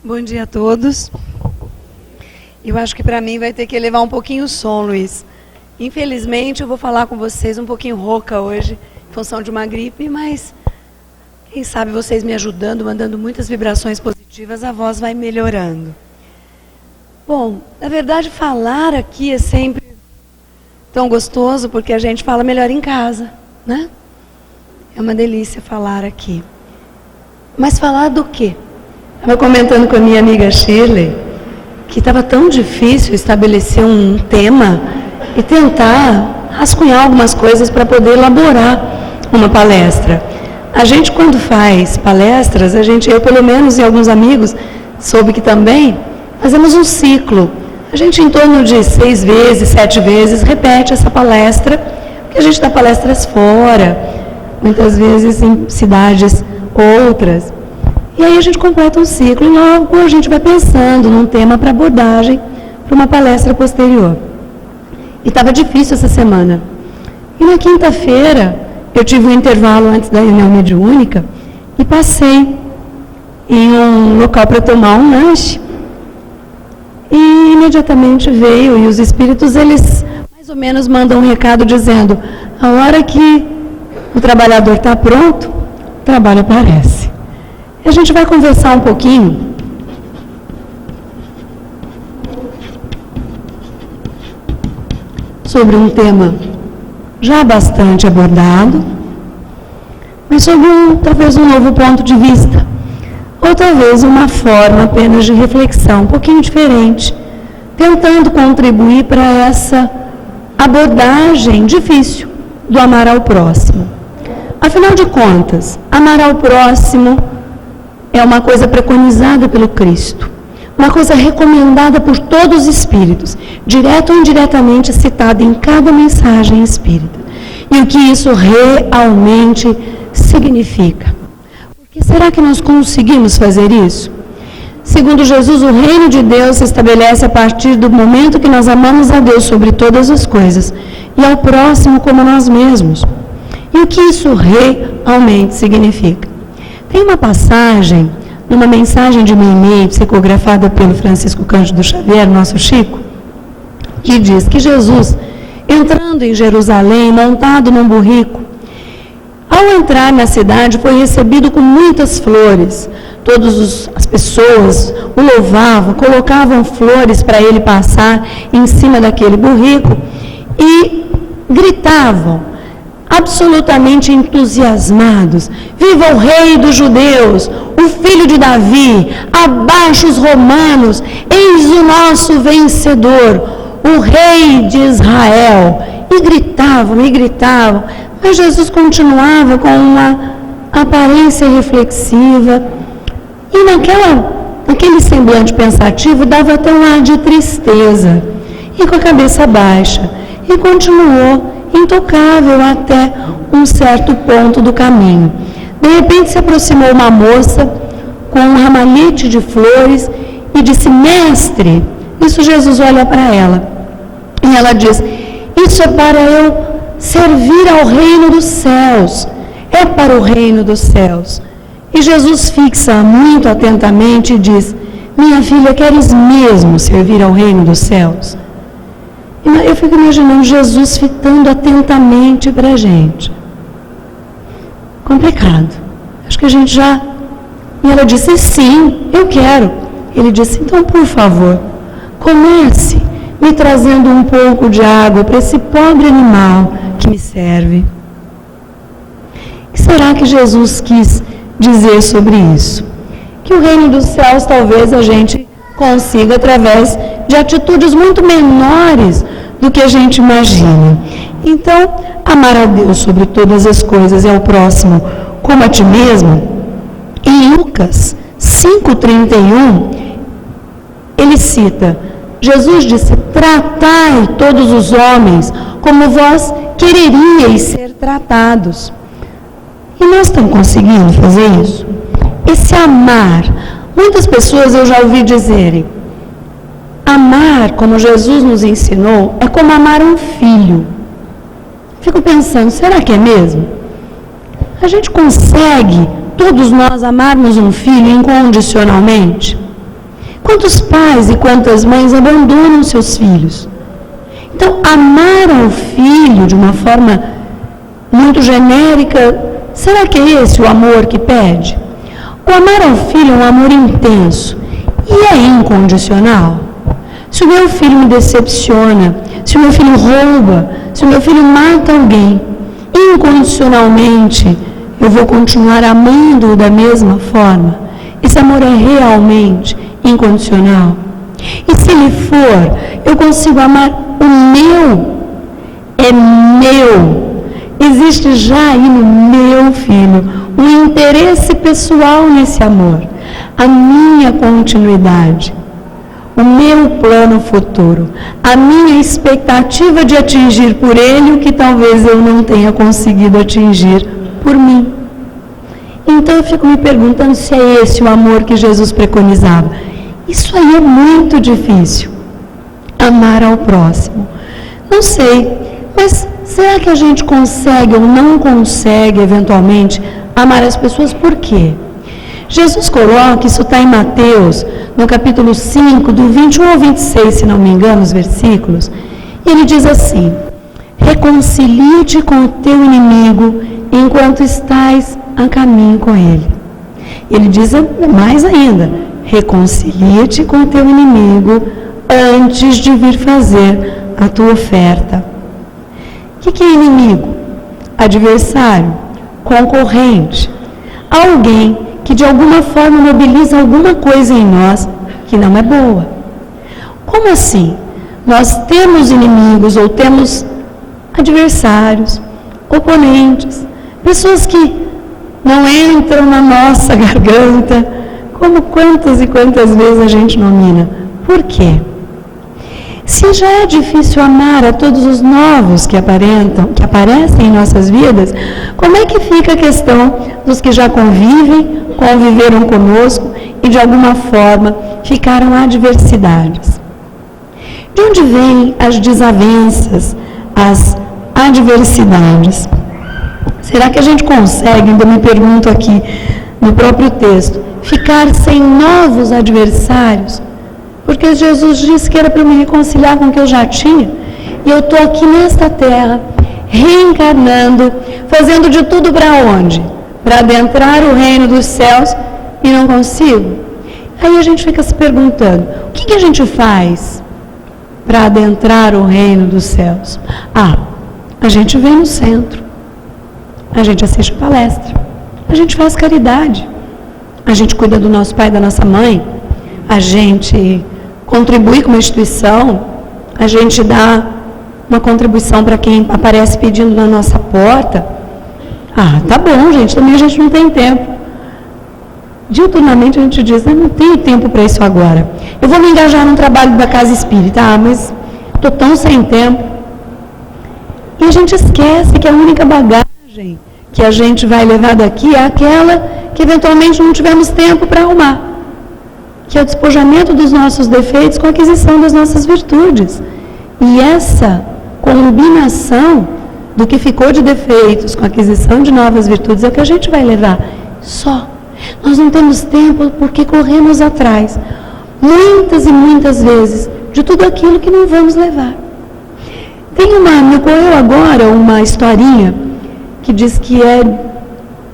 Bom dia a todos. Eu acho que para mim vai ter que elevar um pouquinho o som, Luiz. Infelizmente eu vou falar com vocês um pouquinho rouca hoje, em função de uma gripe, mas quem sabe vocês me ajudando, mandando muitas vibrações positivas, a voz vai melhorando. Bom, na verdade falar aqui é sempre tão gostoso, porque a gente fala melhor em casa, né? É uma delícia falar aqui. Mas falar do quê? Estava comentando com a minha amiga Shirley que estava tão difícil estabelecer um tema e tentar rascunhar algumas coisas para poder elaborar uma palestra. A gente, quando faz palestras, eu pelo menos e alguns amigos soube que também fazemos um ciclo. A gente, em torno de 6 vezes, 7 vezes, repete essa palestra, porque a gente dá palestras fora, muitas vezes em cidades outras. E aí a gente completa um ciclo e logo a gente vai pensando num tema para abordagem para uma palestra posterior. E estava difícil essa semana. E na quinta-feira eu tive um intervalo antes da reunião mediúnica e passei em um local para tomar um lanche. E imediatamente veio, e os espíritos, eles mais ou menos mandam um recado dizendo: a hora que o trabalhador está pronto, o trabalho aparece. A gente vai conversar um pouquinho sobre um tema já bastante abordado, mas sobre talvez um novo ponto de vista, ou talvez uma forma apenas de reflexão, um pouquinho diferente, tentando contribuir para essa abordagem difícil do amar ao próximo. Afinal de contas, amar ao próximo é uma coisa preconizada pelo Cristo, uma coisa recomendada por todos os espíritos, direto ou indiretamente citada em cada mensagem espírita. E o que isso realmente significa? Porque será que nós conseguimos fazer isso? Segundo Jesus, o reino de Deus se estabelece a partir do momento que nós amamos a Deus sobre todas as coisas e ao próximo como nós mesmos. E o que isso realmente significa? Tem uma passagem, numa mensagem de Meimei, psicografada pelo Francisco Cândido Xavier, nosso Chico, que diz que Jesus, entrando em Jerusalém, montado num burrico, ao entrar na cidade, foi recebido com muitas flores. Todas as pessoas o louvavam, colocavam flores para ele passar em cima daquele burrico e gritavam, absolutamente entusiasmados: viva o rei dos judeus, o filho de Davi, abaixo os romanos, eis o nosso vencedor, o rei de Israel. E gritavam, mas Jesus continuava com uma aparência reflexiva e naquele semblante pensativo dava até um ar de tristeza, e com a cabeça baixa, e continuou intocável até um certo ponto do caminho. De repente se aproximou uma moça com um ramalhete de flores e disse: mestre. Isso Jesus olha para ela e ela diz: isso é para eu servir ao reino dos céus, é para o reino dos céus. E Jesus fixa muito atentamente e diz: minha filha, queres mesmo servir ao reino dos céus? Eu fico imaginando Jesus fitando atentamente para a gente. Complicado. Acho que a gente já... E ela disse: sim, eu quero. Ele disse: então, por favor, comece me trazendo um pouco de água para esse pobre animal que me serve. O que será que Jesus quis dizer sobre isso? Que o reino dos céus talvez a gente consiga através de atitudes muito menores do que a gente imagina. Então, amar a Deus sobre todas as coisas e ao próximo como a ti mesmo. Em Lucas 5,31, ele cita, Jesus disse: tratai todos os homens como vós quereríeis ser tratados. E nós estamos conseguindo fazer isso? Esse amar, muitas pessoas eu já ouvi dizerem: amar como Jesus nos ensinou é como amar um filho. Fico pensando, será que é mesmo? A gente consegue, todos nós, amarmos um filho incondicionalmente? Quantos pais e quantas mães abandonam seus filhos? Então, amar ao filho de uma forma muito genérica, será que é esse o amor que pede? O amar ao filho é um amor intenso e é incondicional. Se o meu filho me decepciona, se o meu filho rouba, se o meu filho mata alguém, incondicionalmente eu vou continuar amando-o da mesma forma. Esse amor é realmente incondicional. E se ele for, eu consigo amar o meu. É meu. Existe já aí no meu filho um interesse pessoal nesse amor. A minha continuidade. O meu plano futuro. A minha expectativa de atingir por ele o que talvez eu não tenha conseguido atingir por mim. Então eu fico me perguntando se é esse o amor que Jesus preconizava. Isso aí é muito difícil. Amar ao próximo. Não sei, mas será que a gente consegue ou não consegue, eventualmente, amar as pessoas? Por quê? Jesus coloca, isso está em Mateus, no capítulo 5, do 21 ao 26, se não me engano, os versículos. E ele diz assim: reconcilie-te com o teu inimigo enquanto estás a caminho com ele. Ele diz mais ainda: reconcilie-te com o teu inimigo antes de vir fazer a tua oferta. O que é inimigo? Adversário, concorrente, alguém que de alguma forma mobiliza alguma coisa em nós que não é boa. Como assim? Nós temos inimigos ou temos adversários, oponentes, pessoas que não entram na nossa garganta, como quantas e quantas vezes a gente nomina. Por quê? Se já é difícil amar a todos os novos que aparecem em nossas vidas, como é que fica a questão dos que já conviveram conosco e de alguma forma ficaram adversidades? De onde vêm as desavenças, as adversidades? Será que a gente consegue, ainda me pergunto aqui no próprio texto, ficar sem novos adversários? Porque Jesus disse que era para eu me reconciliar com o que eu já tinha. E eu estou aqui nesta terra, reencarnando, fazendo de tudo para onde? Para adentrar o reino dos céus e não consigo. Aí a gente fica se perguntando, o que a gente faz para adentrar o reino dos céus? A gente vem no centro, a gente assiste palestra, a gente faz caridade, a gente cuida do nosso pai e da nossa mãe, a gente contribui com uma instituição, a gente dá uma contribuição para quem aparece pedindo na nossa porta. Tá bom, gente, também a gente não tem tempo. Diuturnamente a gente diz, eu não tenho tempo para isso agora. Eu vou me engajar num trabalho da casa espírita, mas estou tão sem tempo. E a gente esquece que a única bagagem que a gente vai levar daqui é aquela que eventualmente não tivemos tempo para arrumar, que é o despojamento dos nossos defeitos com a aquisição das nossas virtudes. E essa combinação do que ficou de defeitos com a aquisição de novas virtudes é o que a gente vai levar. Só. Nós não temos tempo porque corremos atrás, muitas e muitas vezes, de tudo aquilo que não vamos levar. Me ocorreu agora uma historinha que diz que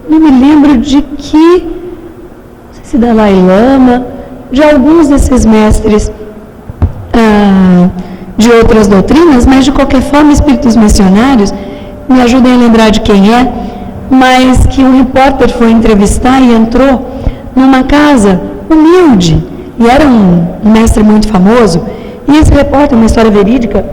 não me lembro de que, não sei se Dalai Lama, de alguns desses mestres de outras doutrinas, mas de qualquer forma espíritos missionários, me ajudem a lembrar de quem é, mas que um repórter foi entrevistar e entrou numa casa humilde, e era um mestre muito famoso, e esse repórter, uma história verídica,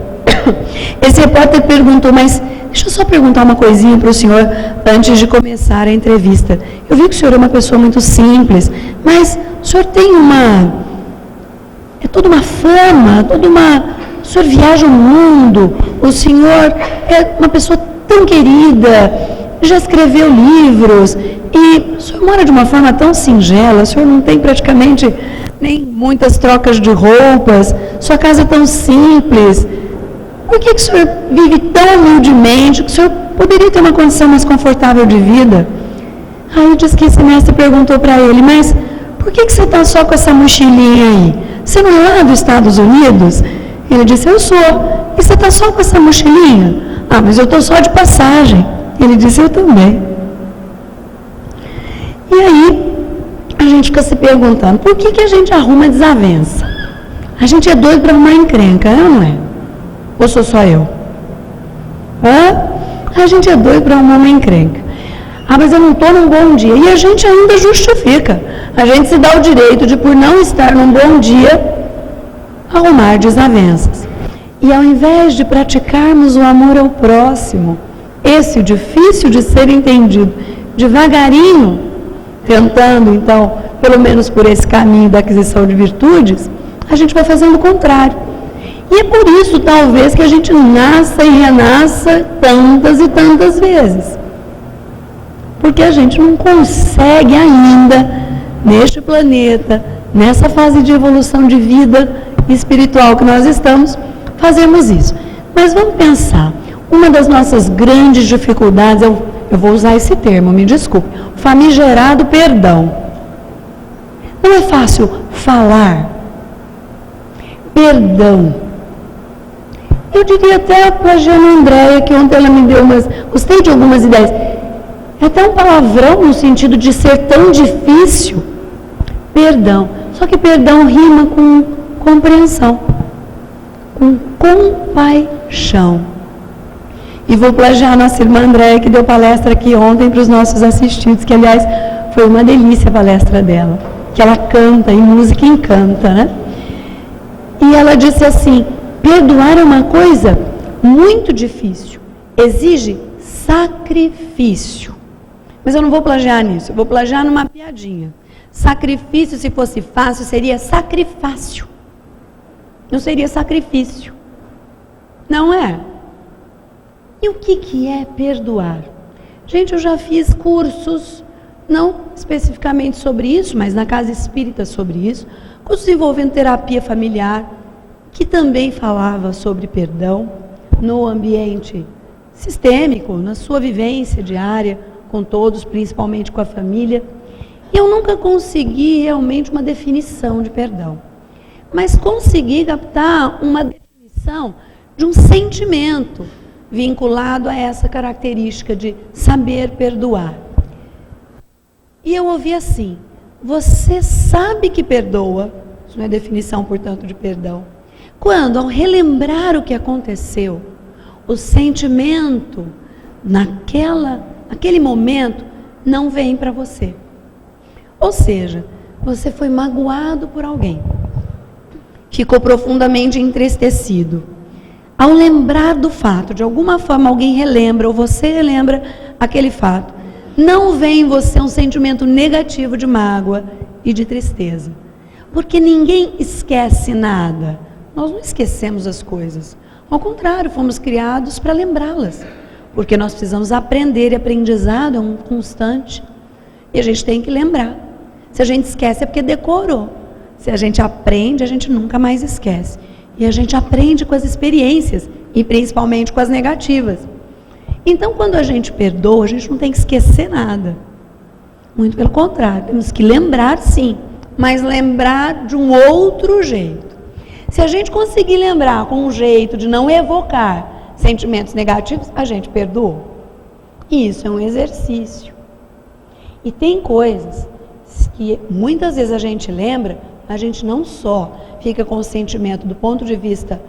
esse repórter perguntou, mas deixa eu só perguntar uma coisinha para o senhor antes de começar a entrevista. Eu vi que o senhor é uma pessoa muito simples, mas o senhor tem toda uma fama, o senhor viaja o mundo, o senhor é uma pessoa tão querida, já escreveu livros, e o senhor mora de uma forma tão singela, o senhor não tem praticamente nem muitas trocas de roupas, sua casa é tão simples. Por que o senhor vive tão humildemente, que o senhor poderia ter uma condição mais confortável de vida? Aí diz que esse mestre perguntou para ele, mas por que você está só com essa mochilinha aí? você não é lá dos Estados Unidos? Ele disse, eu sou. E você está só com essa mochilinha? Ah, mas eu estou só de passagem. Ele disse, eu também. E aí, a gente fica se perguntando, por que a gente arruma desavença? A gente é doido para arrumar encrenca, é ou não é? Ou sou só eu? A gente é doido para arrumar uma encrenca. Ah, mas eu não estou num bom dia. E a gente ainda justifica. A gente se dá o direito de, por não estar num bom dia, arrumar desavenças. E ao invés de praticarmos o amor ao próximo, esse difícil de ser entendido, devagarinho, tentando, então, pelo menos por esse caminho da aquisição de virtudes, a gente vai fazendo o contrário. E é por isso, talvez, que a gente nasça e renasça tantas e tantas vezes. Porque a gente não consegue ainda, neste planeta, nessa fase de evolução de vida espiritual que nós estamos, fazermos isso. Mas vamos pensar, uma das nossas grandes dificuldades, eu vou usar esse termo, me desculpe, o famigerado perdão. Não é fácil falar perdão. Eu diria até para a Jana Andréia, que ontem ela me deu gostei de algumas ideias. É até um palavrão no sentido de ser tão difícil. Perdão. Só que perdão rima com compreensão, com compaixão. E vou plagiar a nossa irmã Andréia, que deu palestra aqui ontem para os nossos assistidos, que aliás foi uma delícia a palestra dela, que ela canta e música encanta, né? E ela disse assim, perdoar é uma coisa muito difícil, exige sacrifício. Mas eu não vou plagiar nisso, eu vou plagiar numa piadinha. Sacrifício, se fosse fácil, seria sacrifácio. Não seria sacrifício. Não é? E o que é perdoar? Gente, eu já fiz cursos, não especificamente sobre isso, mas na casa espírita sobre isso, cursos envolvendo terapia familiar, que também falava sobre perdão no ambiente sistêmico, na sua vivência diária, com todos, principalmente com a família. E eu nunca consegui realmente uma definição de perdão, mas consegui captar uma definição de um sentimento vinculado a essa característica de saber perdoar. E eu ouvi assim, você sabe que perdoa, isso não é definição, portanto, de perdão, quando, ao relembrar o que aconteceu, o sentimento naquele momento não vem para você. Ou seja, você foi magoado por alguém, ficou profundamente entristecido. Ao lembrar do fato, de alguma forma alguém relembra, ou você relembra aquele fato, não vem em você um sentimento negativo de mágoa e de tristeza. Porque ninguém esquece nada. Nós não esquecemos as coisas. Ao contrário, fomos criados para lembrá-las. Porque nós precisamos aprender, e aprendizado é um constante. E a gente tem que lembrar. Se a gente esquece é porque decorou. Se a gente aprende, a gente nunca mais esquece. E a gente aprende com as experiências, e principalmente com as negativas. Então, quando a gente perdoa, a gente não tem que esquecer nada. Muito pelo contrário, temos que lembrar sim, mas lembrar de um outro jeito. Se a gente conseguir lembrar com um jeito de não evocar sentimentos negativos, a gente perdoou. E isso é um exercício. E tem coisas que muitas vezes a gente lembra, a gente não só fica com o sentimento do ponto de vista,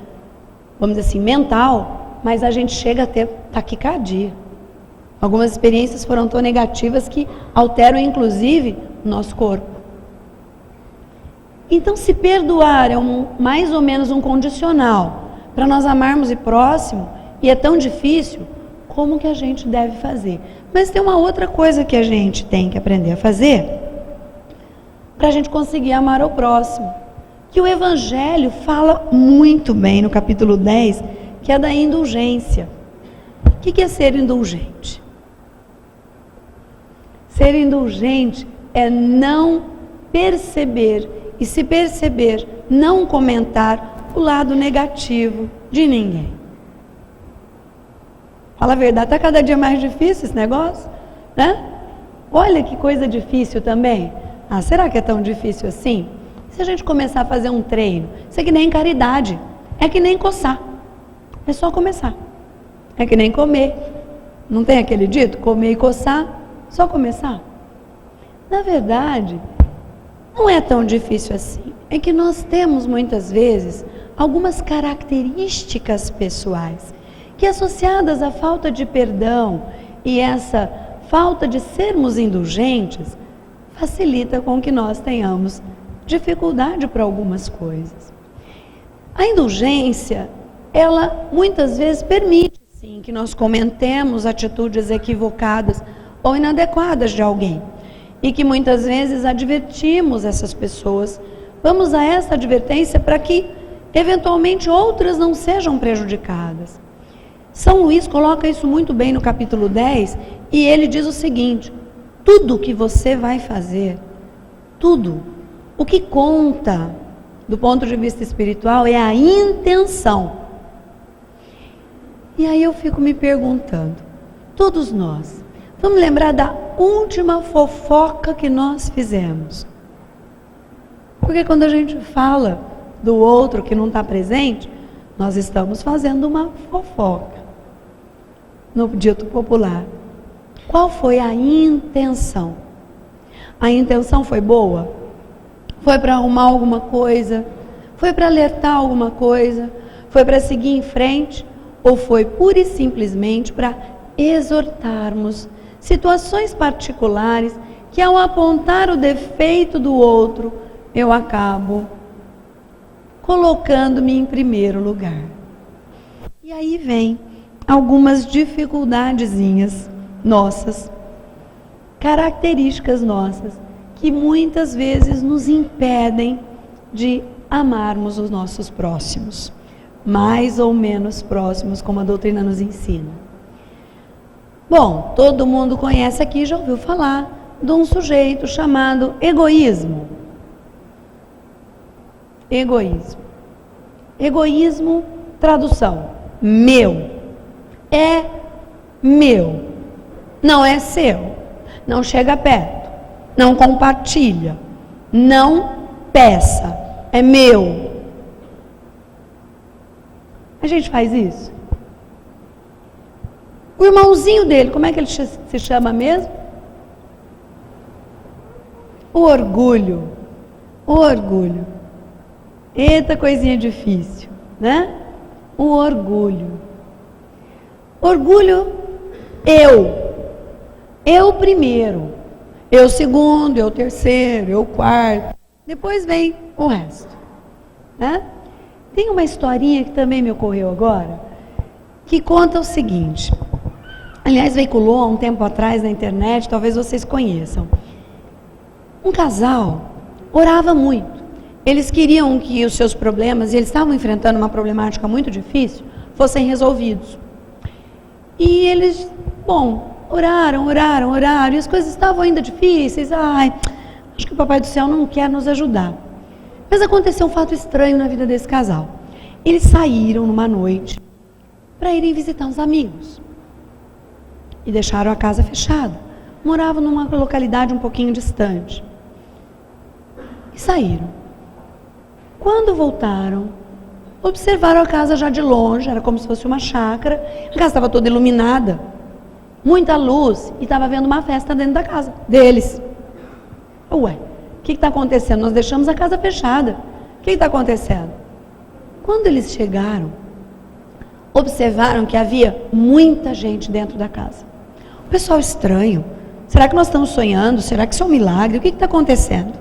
vamos dizer assim, mental, mas a gente chega a ter taquicardia. Algumas experiências foram tão negativas que alteram, inclusive, o nosso corpo. Então, se perdoar é mais ou menos um condicional para nós amarmos o próximo, e é tão difícil, como que a gente deve fazer? Mas tem uma outra coisa que a gente tem que aprender a fazer para a gente conseguir amar o próximo, que o Evangelho fala muito bem no capítulo 10, que é da indulgência. O que é ser indulgente? Ser indulgente é não perceber, e se perceber, não comentar o lado negativo de ninguém. Fala a verdade, está cada dia mais difícil esse negócio, né? Olha que coisa difícil também. Ah, será que é tão difícil assim? Se a gente começar a fazer um treino, isso é que nem caridade, é que nem coçar, é só começar. É que nem comer, não tem aquele dito? Comer e coçar, só começar. Na verdade, não é tão difícil assim. É que nós temos muitas vezes algumas características pessoais que, associadas à falta de perdão e essa falta de sermos indulgentes, facilita com que nós tenhamos dificuldade para algumas coisas. A indulgência, ela muitas vezes permite, sim, que nós comentemos atitudes equivocadas ou inadequadas de alguém. E que muitas vezes advertimos essas pessoas. Vamos a essa advertência para que, eventualmente, outras não sejam prejudicadas. São Luís coloca isso muito bem no capítulo 10, e ele diz o seguinte: tudo que você vai fazer, tudo, o que conta do ponto de vista espiritual é a intenção. E aí eu fico me perguntando, todos nós, vamos lembrar da última fofoca que nós fizemos. Porque quando a gente fala do outro que não está presente, nós estamos fazendo uma fofoca. No dito popular. Qual foi a intenção? A intenção foi boa? Foi para arrumar alguma coisa? Foi para alertar alguma coisa? Foi para seguir em frente? Ou foi pura e simplesmente para exortarmos situações particulares que, ao apontar o defeito do outro, eu acabo colocando-me em primeiro lugar? E aí vem algumas dificuldadezinhas nossas, características nossas, que muitas vezes nos impedem de amarmos os nossos próximos, mais ou menos próximos, como a doutrina nos ensina. Bom, todo mundo conhece aqui, já ouviu falar de um sujeito chamado egoísmo. Egoísmo. Egoísmo, tradução, meu. É meu. Não é seu. Não chega perto. Não compartilha. Não peça. É meu. A gente faz isso? O irmãozinho dele, como é que ele se chama mesmo? O orgulho. O orgulho. Eita, coisinha difícil, né? O orgulho. Orgulho, eu primeiro, eu segundo, eu terceiro, eu quarto, depois vem o resto, né? Tem uma historinha que também me ocorreu agora, que conta o seguinte, aliás veiculou há um tempo atrás na internet, talvez vocês conheçam. Um casal orava muito, eles queriam que os seus problemas, e eles estavam enfrentando uma problemática muito difícil, fossem resolvidos. E eles, oraram, e as coisas estavam ainda difíceis. Acho que o Papai do Céu não quer nos ajudar. Mas aconteceu um fato estranho na vida desse casal. Eles saíram numa noite para irem visitar uns amigos. E deixaram a casa fechada. Moravam numa localidade um pouquinho distante. E saíram. Quando voltaram, observaram a casa já de longe, era como se fosse uma chácara, a casa estava toda iluminada, muita luz, e estava havendo uma festa dentro da casa deles. Ué, o que está acontecendo? Nós deixamos a casa fechada, o que está acontecendo? Quando eles chegaram, observaram que havia muita gente dentro da casa. O pessoal estranho, será que nós estamos sonhando? Será que isso é um milagre? O que está acontecendo?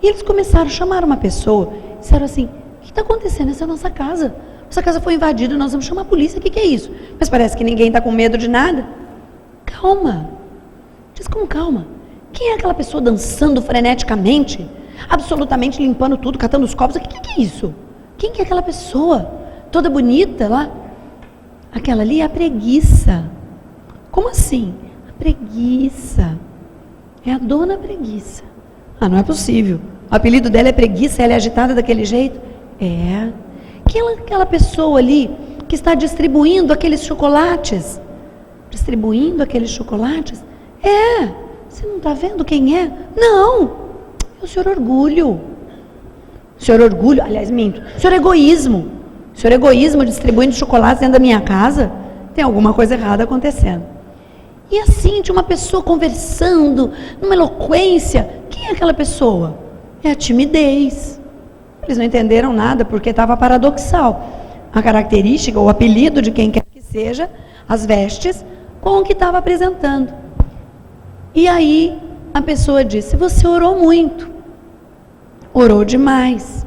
E eles começaram a chamar uma pessoa, disseram assim: o que está acontecendo? Essa é a nossa casa. Nossa casa foi invadida, nós vamos chamar a polícia. O que é isso? Mas parece que ninguém está com medo de nada. Calma. Diz com calma. Quem é aquela pessoa dançando freneticamente? Absolutamente limpando tudo, catando os copos? O que é isso? Quem que é aquela pessoa? Toda bonita lá? Aquela ali é a preguiça. Como assim? A preguiça. É a dona preguiça. Não é possível. O apelido dela é preguiça, ela é agitada daquele jeito? É. Aquela pessoa ali que está distribuindo aqueles chocolates. Distribuindo aqueles chocolates? É. Você não está vendo quem é? Não. É o senhor Orgulho. senhor orgulho, aliás, minto, senhor egoísmo. Senhor egoísmo distribuindo chocolate dentro da minha casa, tem alguma coisa errada acontecendo. E assim, de uma pessoa conversando, numa eloquência, quem é aquela pessoa? É a timidez. Eles não entenderam nada porque estava paradoxal. A característica, o apelido de quem quer que seja, as vestes, com o que estava apresentando. E aí a pessoa disse, você orou muito, orou demais.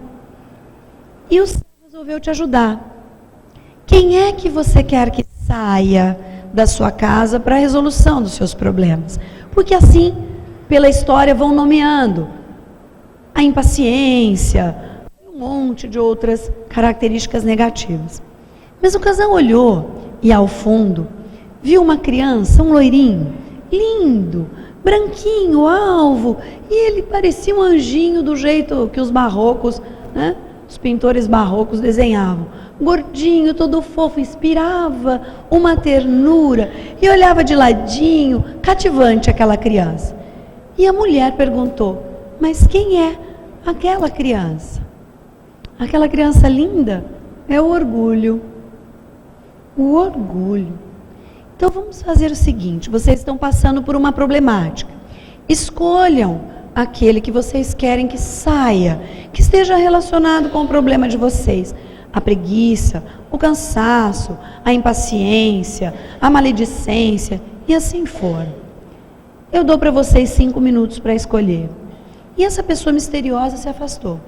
E o céu resolveu te ajudar. Quem é que você quer que saia da sua casa para a resolução dos seus problemas? Porque assim, pela história, vão nomeando a impaciência, um monte de outras características negativas. Mas o casal olhou e ao fundo viu uma criança, um loirinho, lindo, branquinho, alvo, e ele parecia um anjinho do jeito que os barrocos, né, os pintores barrocos desenhavam. Gordinho, todo fofo, inspirava uma ternura e olhava de ladinho, cativante aquela criança. E a mulher perguntou, mas quem é aquela criança? Aquela criança linda é o orgulho. O orgulho. Então vamos fazer o seguinte, vocês estão passando por uma problemática. Escolham aquele que vocês querem que saia, que esteja relacionado com o problema de vocês. A preguiça, o cansaço, a impaciência, a maledicência e assim for. Eu dou para vocês 5 minutos para escolher. E essa pessoa misteriosa se afastou.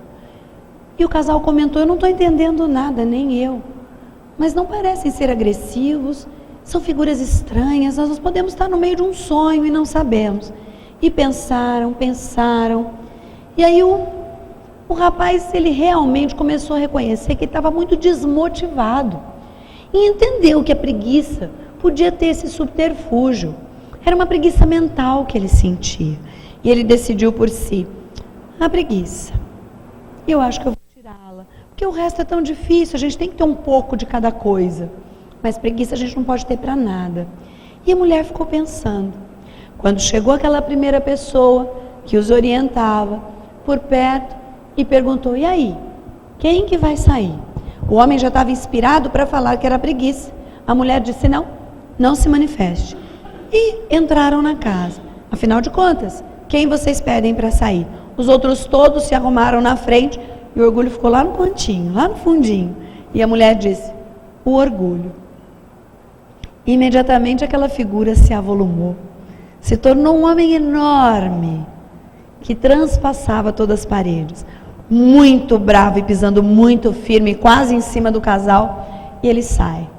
E o casal comentou, eu não estou entendendo nada, nem eu. Mas não parecem ser agressivos, são figuras estranhas, nós podemos estar no meio de um sonho e não sabemos. E pensaram. E aí o rapaz, ele realmente começou a reconhecer que ele estava muito desmotivado. E entendeu que a preguiça podia ter esse subterfúgio. Era uma preguiça mental que ele sentia. E ele decidiu por si, a preguiça. Eu acho que eu vou tirá-la. Porque o resto é tão difícil, a gente tem que ter um pouco de cada coisa. Mas preguiça a gente não pode ter para nada. E a mulher ficou pensando. Quando chegou aquela primeira pessoa que os orientava por perto e perguntou, e aí, quem que vai sair? O homem já estava inspirado para falar que era preguiça. A mulher disse, não se manifeste. E entraram na casa. Afinal de contas, quem vocês pedem para sair? Os outros todos se arrumaram na frente e o orgulho ficou lá no cantinho, lá no fundinho. E a mulher disse, o orgulho. Imediatamente aquela figura se avolumou, se tornou um homem enorme, que transpassava todas as paredes, muito bravo e pisando muito firme, quase em cima do casal, e ele sai.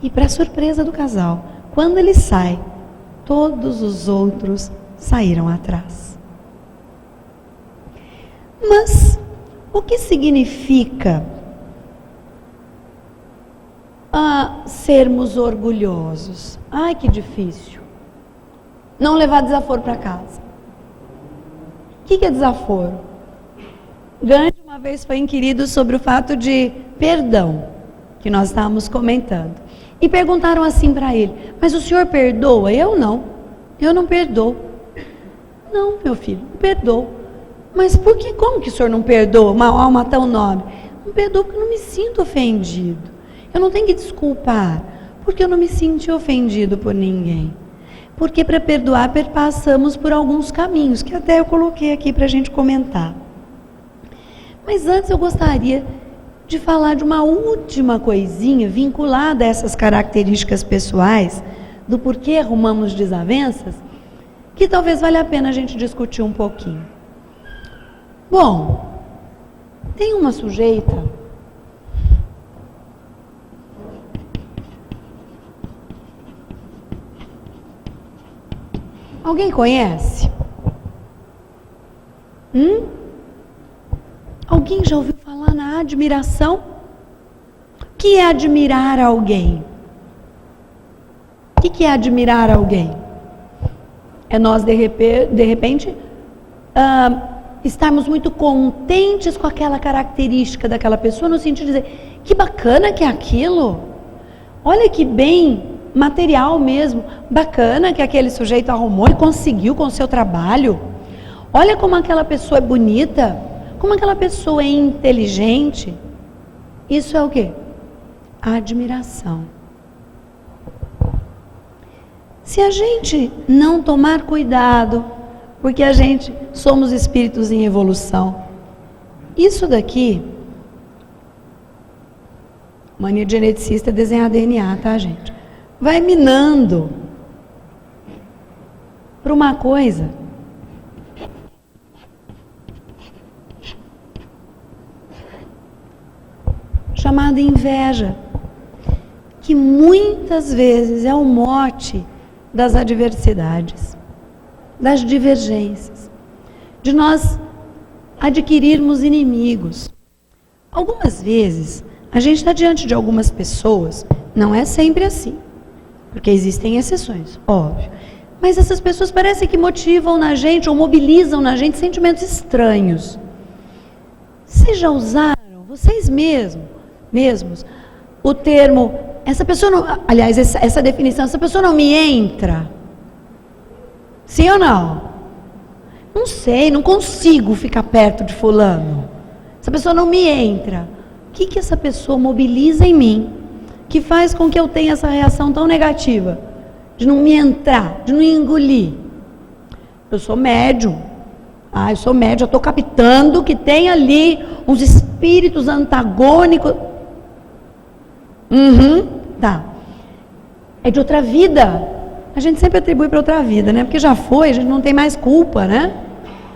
E para surpresa do casal, quando ele sai, todos os outros saíram atrás. Mas o que significa sermos orgulhosos? Ai, que difícil. Não levar desaforo para casa. O que é desaforo? Gandhi uma vez foi inquirido sobre o fato de perdão, que nós estávamos comentando. E perguntaram assim para ele, mas o senhor perdoa? Eu não perdoo. Não, meu filho, não perdoo. Mas por que, como que o senhor não perdoa uma alma tão nobre? Não perdoo porque eu não me sinto ofendido. Eu não tenho que desculpar, porque eu não me senti ofendido por ninguém. Porque para perdoar, passamos por alguns caminhos, que até eu coloquei aqui para a gente comentar. Mas antes eu gostaria de falar de uma última coisinha vinculada a essas características pessoais, do porquê arrumamos desavenças, que talvez valha a pena a gente discutir um pouquinho. Bom, tem uma sujeita alguém conhece? Alguém já ouviu falar na admiração? O que é admirar alguém? O que é admirar alguém? É nós, de repente, estarmos muito contentes com aquela característica daquela pessoa, no sentido de dizer, que bacana que é aquilo. Olha que bem material mesmo, bacana que aquele sujeito arrumou e conseguiu com o seu trabalho. Olha como aquela pessoa é bonita, como aquela pessoa é inteligente, isso é o quê? Admiração. Se a gente não tomar cuidado, porque a gente somos espíritos em evolução, isso daqui, mania de geneticista é desenhar DNA, tá, gente? Vai minando para uma coisa chamada inveja, que muitas vezes é o mote das adversidades, das divergências, de nós adquirirmos inimigos. Algumas vezes, a gente está diante de algumas pessoas, não é sempre assim, porque existem exceções, óbvio, mas essas pessoas parecem que motivam na gente, ou mobilizam na gente sentimentos estranhos. Vocês já usaram, vocês mesmos, o termo, essa pessoa não, aliás, essa definição, essa pessoa não me entra? Sim ou não? Não sei, não consigo ficar perto de fulano. Essa pessoa não me entra. O que essa pessoa mobiliza em mim, que faz com que eu tenha essa reação tão negativa, de não me entrar, de não engolir? Eu sou médium. Eu sou médium, eu estou captando que tem ali uns espíritos antagônicos. Tá. É de outra vida. A gente sempre atribui para outra vida, né? Porque já foi, a gente não tem mais culpa, né?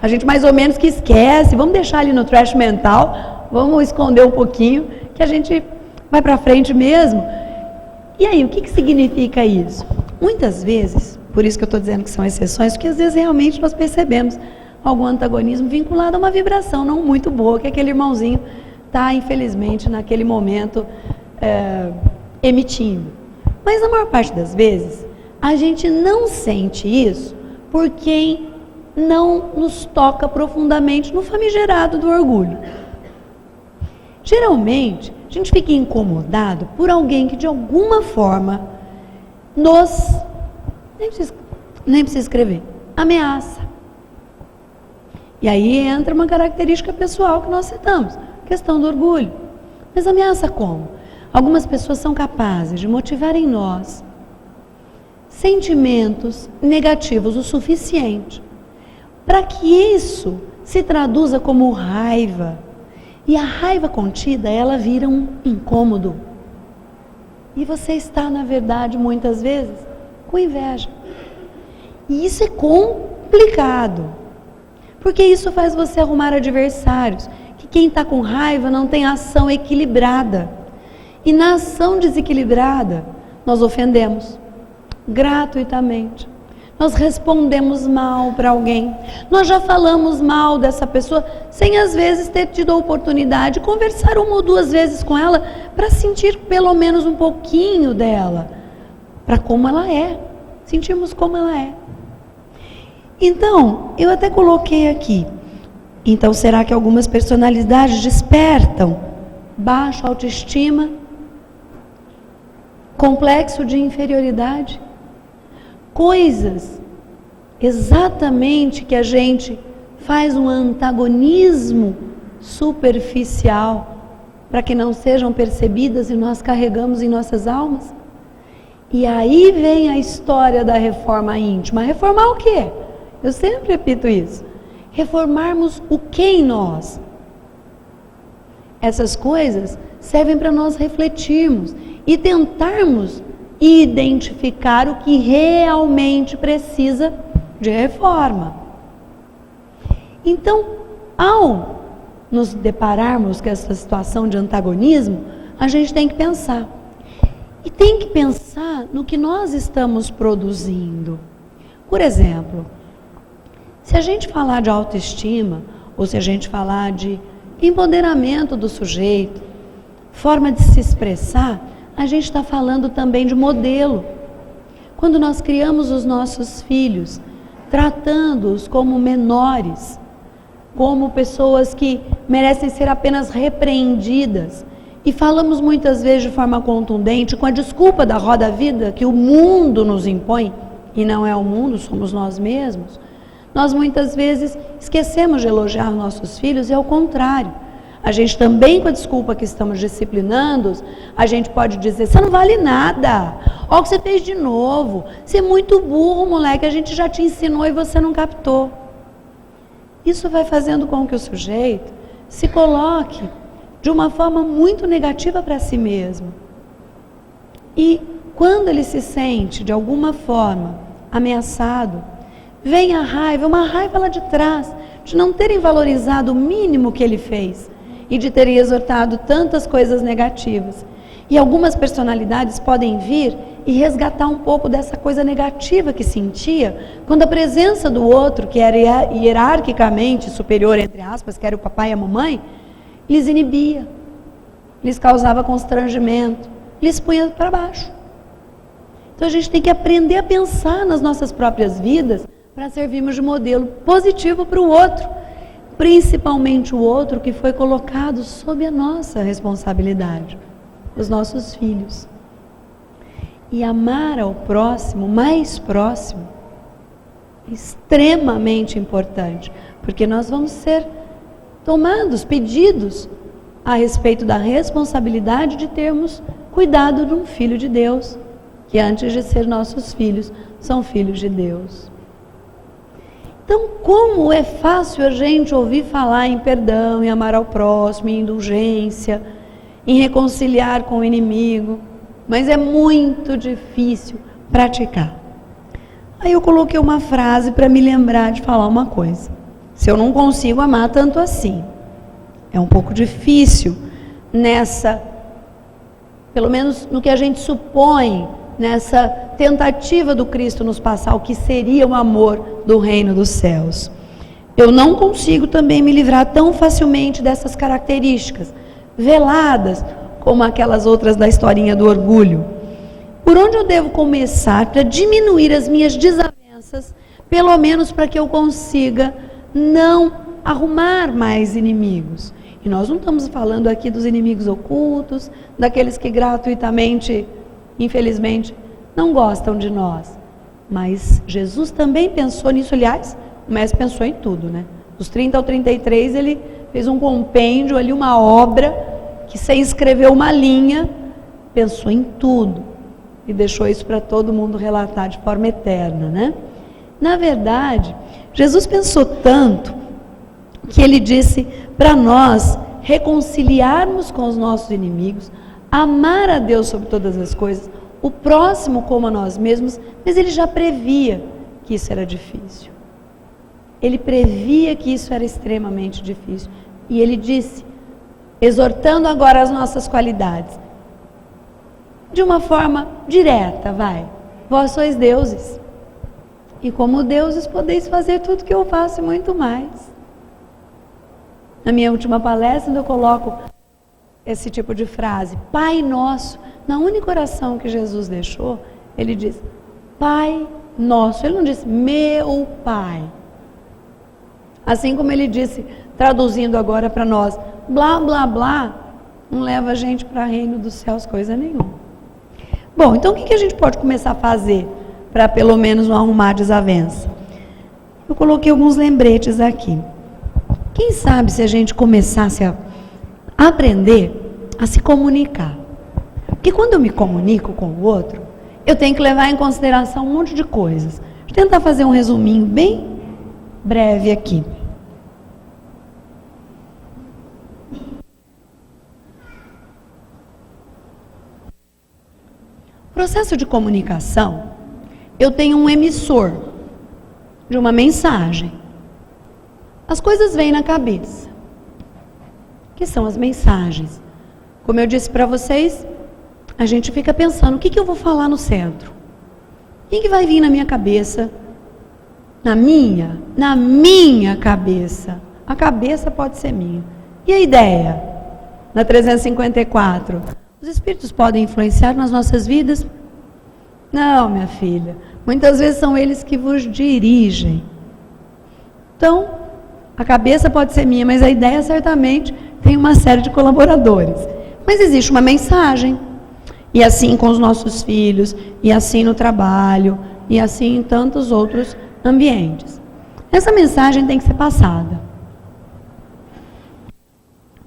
A gente mais ou menos que esquece. Vamos deixar ali no trash mental, vamos esconder um pouquinho, que a gente vai para frente mesmo. E aí, o que significa isso? Muitas vezes, por isso que eu estou dizendo que são exceções, porque às vezes realmente nós percebemos algum antagonismo vinculado a uma vibração não muito boa, que aquele irmãozinho está, infelizmente, naquele momento emitindo. Mas na maior parte das vezes, a gente não sente isso por quem não nos toca profundamente no famigerado do orgulho. Geralmente, a gente fica incomodado por alguém que de alguma forma nos, nem precisa escrever, ameaça. E aí entra uma característica pessoal que nós citamos, a questão do orgulho. Mas ameaça como? Algumas pessoas são capazes de motivar em nós sentimentos negativos o suficiente para que isso se traduza como raiva. E a raiva contida, ela vira um incômodo. E você está, na verdade, muitas vezes, com inveja. E isso é complicado. Porque isso faz você arrumar adversários. Que quem está com raiva não tem ação equilibrada. E na ação desequilibrada, nós ofendemos gratuitamente. Nós respondemos mal para alguém. Nós já falamos mal dessa pessoa sem às vezes ter tido a oportunidade de conversar uma ou duas vezes com ela para sentir pelo menos um pouquinho dela, para como ela é, sentirmos como ela é. Então, eu até coloquei aqui. Então, será que algumas personalidades despertam baixa autoestima, complexo de inferioridade? Coisas exatamente que a gente faz um antagonismo superficial para que não sejam percebidas e nós carregamos em nossas almas. E aí vem a história da reforma íntima. Reformar o quê? Eu sempre repito isso. Reformarmos o que em nós? Essas coisas servem para nós refletirmos e tentarmos identificar o que realmente precisa de reforma. Então, ao nos depararmos com essa situação de antagonismo, a gente tem que pensar. E tem que pensar no que nós estamos produzindo. Por exemplo, se a gente falar de autoestima, ou se a gente falar de empoderamento do sujeito, forma de se expressar, a gente está falando também de modelo. Quando nós criamos os nossos filhos, tratando-os como menores, como pessoas que merecem ser apenas repreendidas, e falamos muitas vezes de forma contundente, com a desculpa da roda vida que o mundo nos impõe, e não é o mundo, somos nós mesmos, Nós muitas vezes esquecemos de elogiar nossos filhos e ao contrário. A gente também, com a desculpa que estamos disciplinando-os, a gente pode dizer, você não vale nada, olha o que você fez de novo, você é muito burro, moleque, a gente já te ensinou e você não captou. Isso vai fazendo com que o sujeito se coloque de uma forma muito negativa para si mesmo. E quando ele se sente, de alguma forma, ameaçado, vem a raiva, uma raiva lá de trás, de não terem valorizado o mínimo que ele fez e de terem exortado tantas coisas negativas. E algumas personalidades podem vir e resgatar um pouco dessa coisa negativa que sentia quando a presença do outro, que era hierarquicamente superior, entre aspas, que era o papai e a mamãe, lhes inibia, lhes causava constrangimento, lhes punha para baixo. Então a gente tem que aprender a pensar nas nossas próprias vidas para servirmos de modelo positivo para o outro, principalmente o outro que foi colocado sob a nossa responsabilidade, os nossos filhos. E amar ao próximo, mais próximo, é extremamente importante, porque nós vamos ser tomados, pedidos a respeito da responsabilidade de termos cuidado de um filho de Deus, que antes de ser nossos filhos, são filhos de Deus. Então, como é fácil a gente ouvir falar em perdão, em amar ao próximo, em indulgência, em reconciliar com o inimigo, mas é muito difícil praticar. Aí eu coloquei uma frase para me lembrar de falar uma coisa. Se eu não consigo amar tanto assim, é um pouco difícil nessa, pelo menos no que a gente supõe, nessa tentativa do Cristo nos passar o que seria o amor do reino dos céus. Eu não consigo também me livrar tão facilmente dessas características, veladas, como aquelas outras da historinha do orgulho. Por onde eu devo começar para diminuir as minhas desavenças, pelo menos para que eu consiga não arrumar mais inimigos? E nós não estamos falando aqui dos inimigos ocultos, daqueles que gratuitamente, infelizmente, não gostam de nós. Mas Jesus também pensou nisso. Aliás, o mestre pensou em tudo, né? Dos 30 ao 33, ele fez um compêndio ali, uma obra, que sem escrever uma linha, pensou em tudo. E deixou isso para todo mundo relatar de forma eterna, né? Na verdade, Jesus pensou tanto, que ele disse para nós reconciliarmos com os nossos inimigos, amar a Deus sobre todas as coisas, o próximo como a nós mesmos, mas ele já previa que isso era difícil. Ele previa que isso era extremamente difícil. E ele disse, exortando agora as nossas qualidades, de uma forma direta, vós sois deuses, e como deuses podeis fazer tudo que eu faço e muito mais. Na minha última palestra eu coloco esse tipo de frase, Pai Nosso. Na única oração que Jesus deixou, ele diz, Pai Nosso. Ele não disse, meu Pai. Assim como ele disse, traduzindo agora para nós, blá, blá, blá, não leva a gente para o reino dos céus, coisa nenhuma. Bom, então o que a gente pode começar a fazer para pelo menos não arrumar desavença? Eu coloquei alguns lembretes aqui. Quem sabe se a gente começasse a aprender a se comunicar? Porque quando eu me comunico com o outro, eu tenho que levar em consideração um monte de coisas. Deixa eu tentar fazer um resuminho bem breve aqui. O processo de comunicação, eu tenho um emissor de uma mensagem. As coisas vêm na cabeça, que são as mensagens. Como eu disse para vocês, a gente fica pensando, o que eu vou falar no centro? O que vai vir na minha cabeça? Na minha cabeça. A cabeça pode ser minha. E a ideia? Na 354. Os espíritos podem influenciar nas nossas vidas? Não, minha filha. Muitas vezes são eles que vos dirigem. Então, a cabeça pode ser minha, mas a ideia certamente tem uma série de colaboradores. Mas existe uma mensagem. E assim com os nossos filhos, e assim no trabalho, e assim em tantos outros ambientes. Essa mensagem tem que ser passada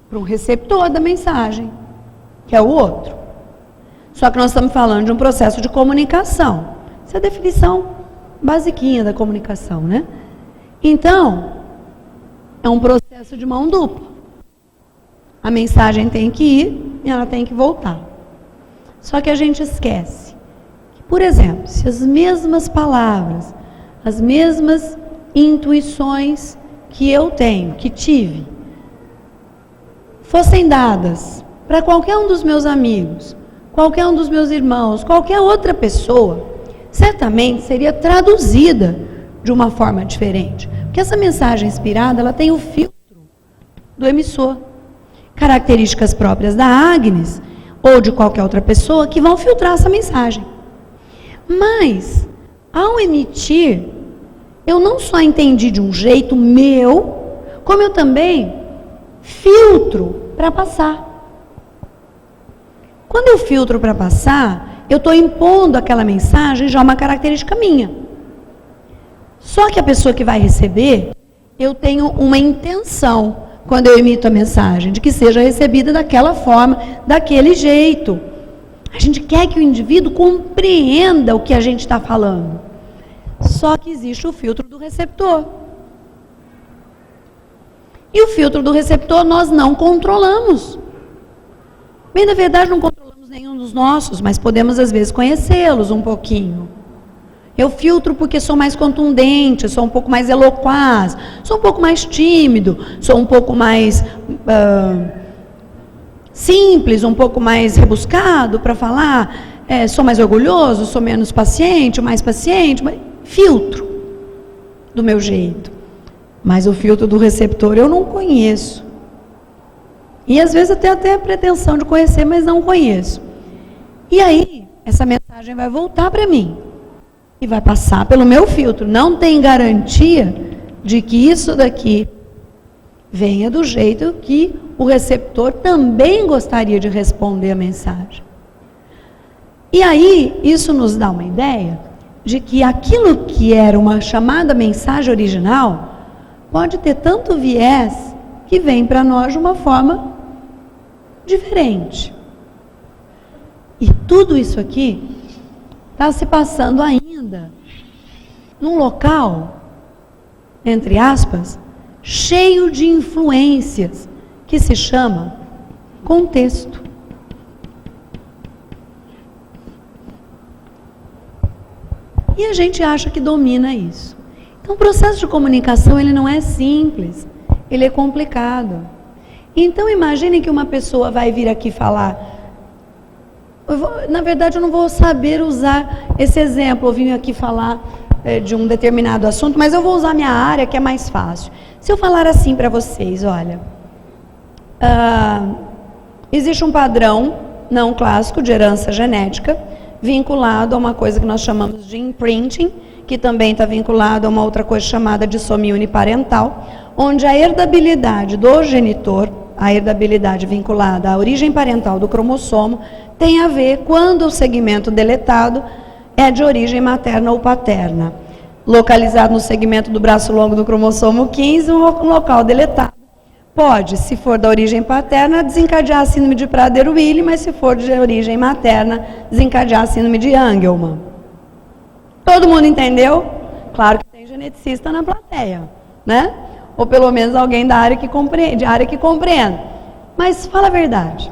para o receptor da mensagem, que é o outro. Só que nós estamos falando de um processo de comunicação. Essa é a definição basiquinha da comunicação, né? Então, é um processo de mão dupla. A mensagem tem que ir e ela tem que voltar. Só que a gente esquece que, por exemplo, se as mesmas palavras, as mesmas intuições que eu tenho, que tive, fossem dadas para qualquer um dos meus amigos, qualquer um dos meus irmãos, qualquer outra pessoa, certamente seria traduzida de uma forma diferente. Porque essa mensagem inspirada, ela tem o filtro do emissor. Características próprias da Agnes ou de qualquer outra pessoa que vão filtrar essa mensagem. Mas, ao emitir, eu não só entendi de um jeito meu, como eu também filtro para passar. Quando eu filtro para passar, eu estou impondo àquela mensagem já uma característica minha. Só que a pessoa que vai receber, eu tenho uma intenção, quando eu emito a mensagem, de que seja recebida daquela forma, daquele jeito. A gente quer que o indivíduo compreenda o que a gente está falando. Só que existe o filtro do receptor. E o filtro do receptor nós não controlamos. Bem, na verdade, não controlamos nenhum dos nossos, mas podemos, às vezes, conhecê-los um pouquinho. Eu filtro porque sou mais contundente, sou um pouco mais eloquaz, sou um pouco mais tímido, sou um pouco mais simples, um pouco mais rebuscado para falar, sou mais orgulhoso, sou menos paciente, mais paciente, filtro do meu jeito. Mas o filtro do receptor eu não conheço. E às vezes eu tenho até a pretensão de conhecer, mas não conheço. E aí, essa mensagem vai voltar para mim. E vai passar pelo meu filtro. Não tem garantia de que isso daqui venha do jeito que o receptor também gostaria de responder a mensagem. E aí, isso nos dá uma ideia de que aquilo que era uma chamada mensagem original pode ter tanto viés que vem para nós de uma forma diferente. E tudo isso aqui está se passando ainda num local, entre aspas, cheio de influências, que se chama contexto. E a gente acha que domina isso. Então, o processo de comunicação, ele não é simples, ele é complicado. Então, imagine que uma pessoa vai vir aqui falar. Na verdade, eu não vou saber usar esse exemplo. Eu vim aqui falar de um determinado assunto, mas eu vou usar minha área, que é mais fácil. Se eu falar assim para vocês, olha, existe um padrão não clássico de herança genética, vinculado a uma coisa que nós chamamos de imprinting, que também está vinculado a uma outra coisa chamada dissomia uniparental, onde a herdabilidade do genitor, a herdabilidade vinculada à origem parental do cromossomo, tem a ver quando o segmento deletado é de origem materna ou paterna. Localizado no segmento do braço longo do cromossomo 15, um local deletado pode, se for da origem paterna, desencadear a síndrome de Prader-Willi, mas se for de origem materna, desencadear a síndrome de Angelman. Todo mundo entendeu? Claro que tem geneticista na plateia, né? Ou pelo menos alguém da área que compreenda. Mas fala a verdade.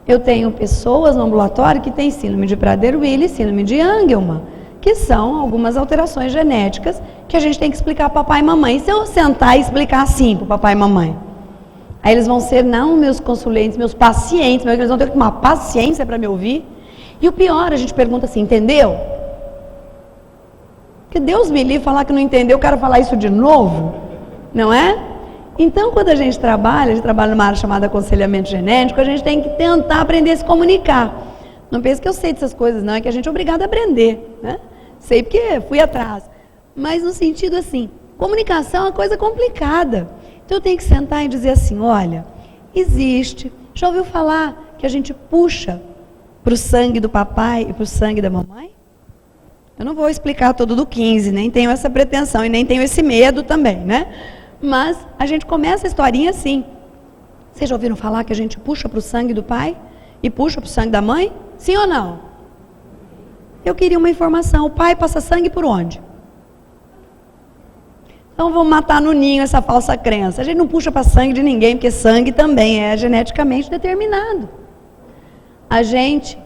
Eu tenho pessoas no ambulatório que têm síndrome de Prader-Willi e síndrome de Angelman, que são algumas alterações genéticas que a gente tem que explicar para papai e mamãe. E se eu sentar e explicar assim para o papai e mamãe? Aí eles vão ser, não meus consulentes, meus pacientes, eles vão ter uma paciência para me ouvir. E o pior, a gente pergunta assim, entendeu? Porque Deus me livre falar que não entendeu, eu quero falar isso de novo, não é? Então, quando a gente trabalha numa área chamada aconselhamento genético, a gente tem que tentar aprender a se comunicar. Não pense que eu sei dessas coisas, não, é que a gente é obrigado a aprender, né? Sei porque fui atrás. Mas no sentido assim, comunicação é uma coisa complicada. Então eu tenho que sentar e dizer assim, olha, existe, já ouviu falar que a gente puxa para o sangue do papai e para o sangue da mamãe? Eu não vou explicar todo do 15, nem tenho essa pretensão e nem tenho esse medo também, né? Mas a gente começa a historinha assim. Vocês já ouviram falar que a gente puxa para o sangue do pai e puxa para o sangue da mãe? Sim ou não? Eu queria uma informação. O pai passa sangue por onde? Então vamos matar no ninho essa falsa crença. A gente não puxa para sangue de ninguém, porque sangue também é geneticamente determinado. A gente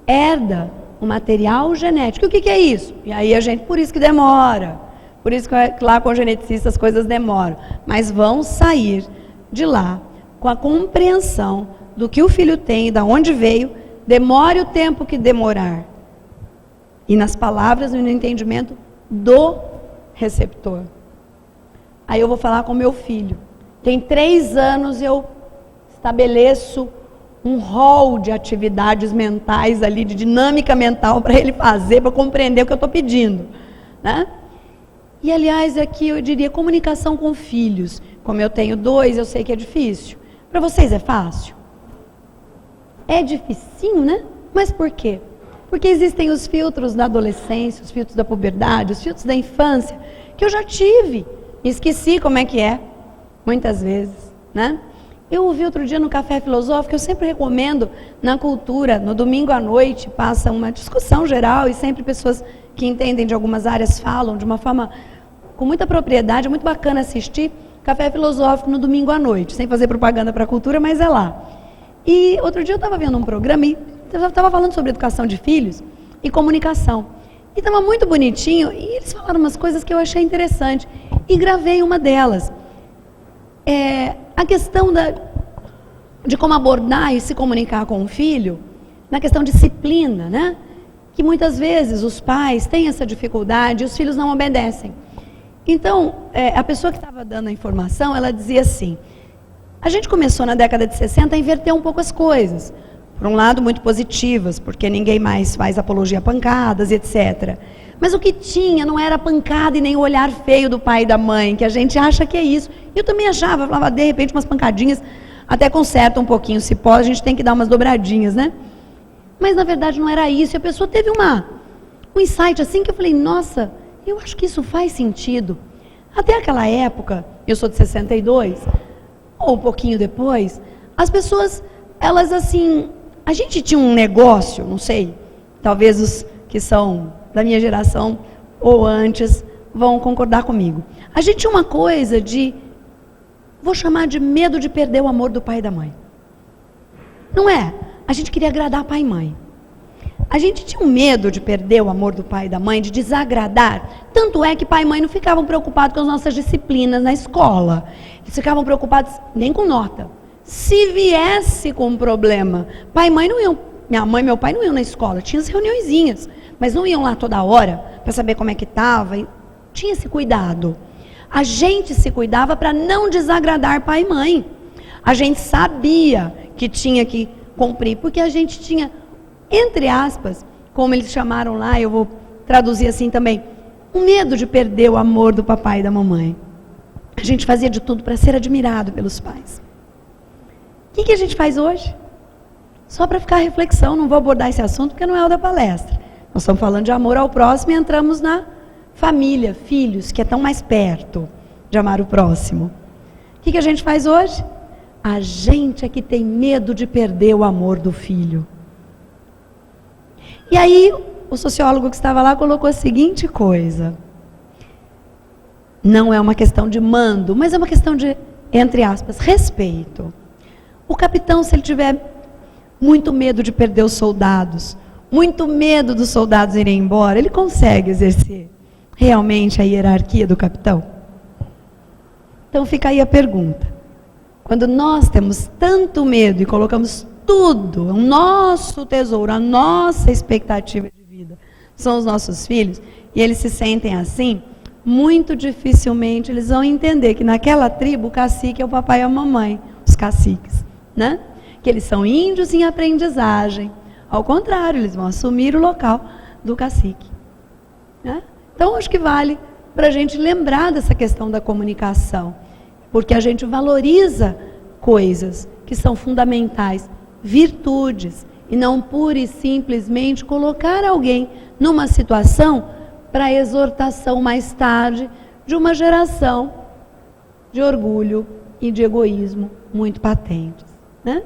herda o material genético. E o que é isso? E aí a gente, por isso que demora. Por isso que lá com o geneticista as coisas demoram. Mas vão sair de lá com a compreensão do que o filho tem e de onde veio, demore o tempo que demorar. E nas palavras e no entendimento do receptor. Aí eu vou falar com meu filho. Tem 3 anos eu estabeleço um rol de atividades mentais ali, de dinâmica mental para ele fazer, para compreender o que eu estou pedindo, né? E aliás, aqui eu diria comunicação com filhos. Como eu tenho 2, eu sei que é difícil. Para vocês é fácil? É dificinho, né? Mas por quê? Porque existem os filtros da adolescência, os filtros da puberdade, os filtros da infância, que eu já tive. Esqueci como é que é, muitas vezes, né? Eu ouvi outro dia no Café Filosófico, eu sempre recomendo na cultura, no domingo à noite, passa uma discussão geral e sempre pessoas que entendem de algumas áreas falam de uma forma com muita propriedade, é muito bacana assistir Café Filosófico no domingo à noite, sem fazer propaganda para a cultura, mas é lá. E outro dia eu estava vendo um programa e estava falando sobre educação de filhos e comunicação. E estava muito bonitinho e eles falaram umas coisas que eu achei interessante e gravei uma delas. A questão de como abordar e se comunicar com o filho, na questão de disciplina, né? Que muitas vezes os pais têm essa dificuldade e os filhos não obedecem. Então, a pessoa que estava dando a informação, ela dizia assim, a gente começou na década de 60 a inverter um pouco as coisas. Por um lado, muito positivas, porque ninguém mais faz apologia a pancadas, etc. Mas o que tinha não era a pancada e nem o olhar feio do pai e da mãe, que a gente acha que é isso. Eu também achava, falava, de repente, umas pancadinhas, até conserta um pouquinho, se pode, a gente tem que dar umas dobradinhas, né? Mas, na verdade, não era isso. E a pessoa teve um insight assim, que eu falei, nossa, eu acho que isso faz sentido. Até aquela época, eu sou de 62, ou um pouquinho depois, as pessoas, elas assim, a gente tinha um negócio, não sei, talvez os que são da minha geração ou antes vão concordar comigo. A gente tinha uma coisa de, vou chamar de medo de perder o amor do pai e da mãe. Não é? A gente queria agradar pai e mãe. A gente tinha um medo de perder o amor do pai e da mãe, de desagradar. Tanto é que pai e mãe não ficavam preocupados com as nossas disciplinas na escola. Eles ficavam preocupados nem com nota. Se viesse com um problema, pai e mãe não iam, minha mãe e meu pai não iam na escola, tinha as reuniõezinhas, mas não iam lá toda hora para saber como é que estava. Tinha esse cuidado. A gente se cuidava para não desagradar pai e mãe. A gente sabia que tinha que cumprir, porque a gente tinha, entre aspas, como eles chamaram lá, eu vou traduzir assim também, um medo de perder o amor do papai e da mamãe. A gente fazia de tudo para ser admirado pelos pais. O que a gente faz hoje? Só para ficar reflexão, não vou abordar esse assunto porque não é o da palestra. Nós estamos falando de amor ao próximo e entramos na família, filhos, que é tão mais perto de amar o próximo. O que a gente faz hoje? A gente é que tem medo de perder o amor do filho. E aí, o sociólogo que estava lá colocou a seguinte coisa. Não é uma questão de mando, mas é uma questão de, entre aspas, respeito. O capitão, se ele tiver muito medo de perder os soldados, muito medo dos soldados irem embora, ele consegue exercer realmente a hierarquia do capitão? Então fica aí a pergunta. Quando nós temos tanto medo e colocamos tudo, o nosso tesouro, a nossa expectativa de vida, são os nossos filhos, e eles se sentem assim, muito dificilmente eles vão entender que naquela tribo o cacique é o papai e a mamãe, os caciques, né? Que eles são índios em aprendizagem. Ao contrário, eles vão assumir o local do cacique, né? Então, acho que vale para a gente lembrar dessa questão da comunicação, porque a gente valoriza coisas que são fundamentais, virtudes, e não pura e simplesmente colocar alguém numa situação para a exortação mais tarde de uma geração de orgulho e de egoísmo muito patentes, né?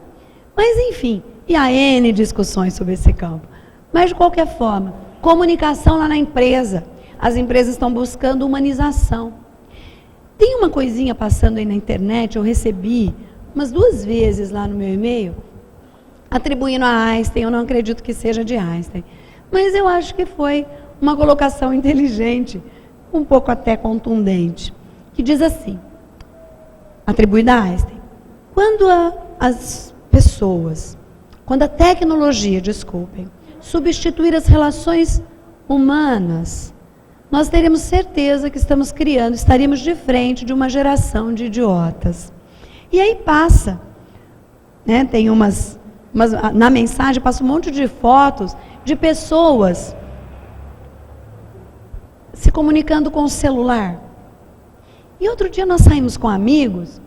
Mas enfim, e há N discussões sobre esse campo. Mas de qualquer forma, comunicação lá na empresa, as empresas estão buscando humanização. Tem uma coisinha passando aí na internet, eu recebi umas 2 vezes lá no meu e-mail, atribuindo a Einstein, eu não acredito que seja de Einstein, mas eu acho que foi uma colocação inteligente, um pouco até contundente, que diz assim, atribuída a Einstein: quando as pessoas, quando a tecnologia, substituir as relações humanas, nós teremos certeza que estaríamos de frente de uma geração de idiotas. E aí passa, né, tem na mensagem passa um monte de fotos de pessoas se comunicando com o celular. E outro dia nós saímos com amigos,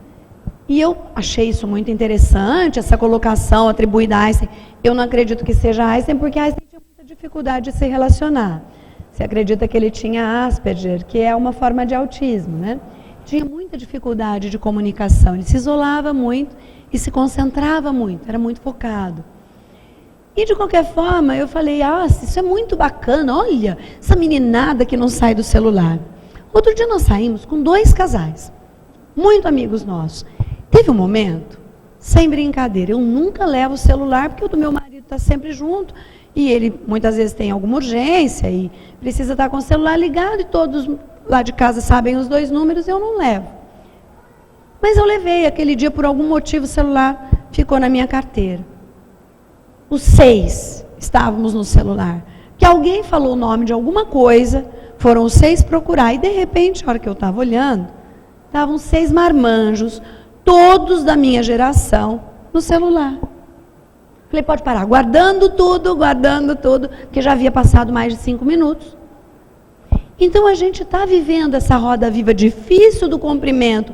e eu achei isso muito interessante, essa colocação atribuída a Einstein. Eu não acredito que seja Einstein, porque Einstein tinha muita dificuldade de se relacionar. Você acredita que ele tinha Asperger, que é uma forma de autismo, né? Tinha muita dificuldade de comunicação, ele se isolava muito e se concentrava muito, era muito focado. E de qualquer forma, eu falei, isso é muito bacana, olha, essa meninada que não sai do celular. Outro dia nós saímos com 2 casais, muito amigos nossos. Teve um momento, sem brincadeira, eu nunca levo o celular, porque o do meu marido está sempre junto, e ele muitas vezes tem alguma urgência, e precisa estar com o celular ligado, e todos lá de casa sabem os 2 números, eu não levo. Mas eu levei, aquele dia, por algum motivo, o celular ficou na minha carteira. Os 6 estávamos no celular, que alguém falou o nome de alguma coisa, foram os 6 procurar, e de repente, a hora que eu estava olhando, estavam 6 marmanjos, todos da minha geração, no celular. Falei, pode parar, guardando tudo, porque já havia passado mais de 5 minutos. Então a gente está vivendo essa roda viva difícil do cumprimento,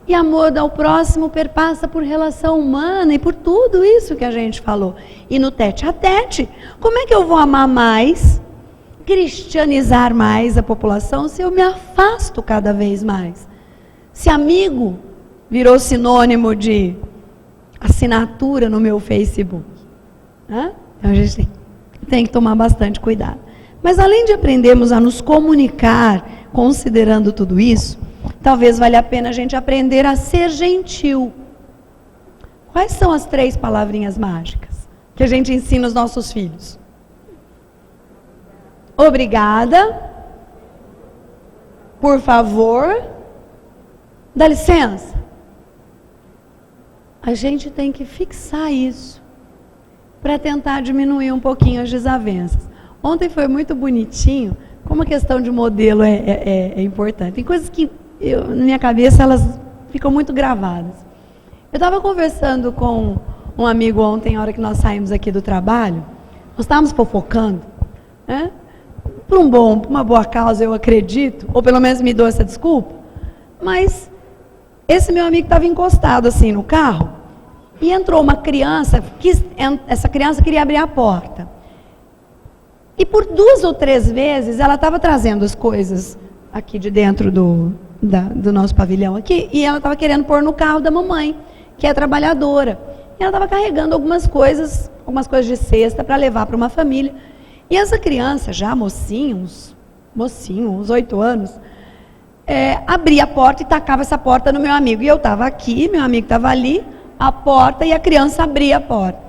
e amor ao próximo perpassa por relação humana e por tudo isso que a gente falou. E no tete a tete, como é que eu vou amar mais, cristianizar mais a população, se eu me afasto cada vez mais? Se amigo virou sinônimo de assinatura no meu Facebook, né? Então a gente tem que tomar bastante cuidado. Mas além de aprendermos a nos comunicar, considerando tudo isso, talvez valha a pena a gente aprender a ser gentil. Quais são as 3 palavrinhas mágicas que a gente ensina aos nossos filhos? Obrigada, por favor, dá licença. A gente tem que fixar isso para tentar diminuir um pouquinho as desavenças. Ontem foi muito bonitinho, como a questão de modelo é importante. Tem coisas que na minha cabeça elas ficam muito gravadas. Eu estava conversando com um amigo ontem, na hora que nós saímos aqui do trabalho, nós estávamos fofocando, né? Por uma boa causa, eu acredito, ou pelo menos me dou essa desculpa, mas esse meu amigo estava encostado assim no carro, e entrou uma criança, essa criança queria abrir a porta. E por 2 ou 3 vezes, ela estava trazendo as coisas aqui de dentro do nosso pavilhão aqui, e ela estava querendo pôr no carro da mamãe, que é trabalhadora. E ela estava carregando algumas coisas de cesta para levar para uma família. E essa criança, já mocinho, uns 8 anos, abria a porta e tacava essa porta no meu amigo. E eu estava aqui, meu amigo estava ali, a porta, e a criança abria a porta.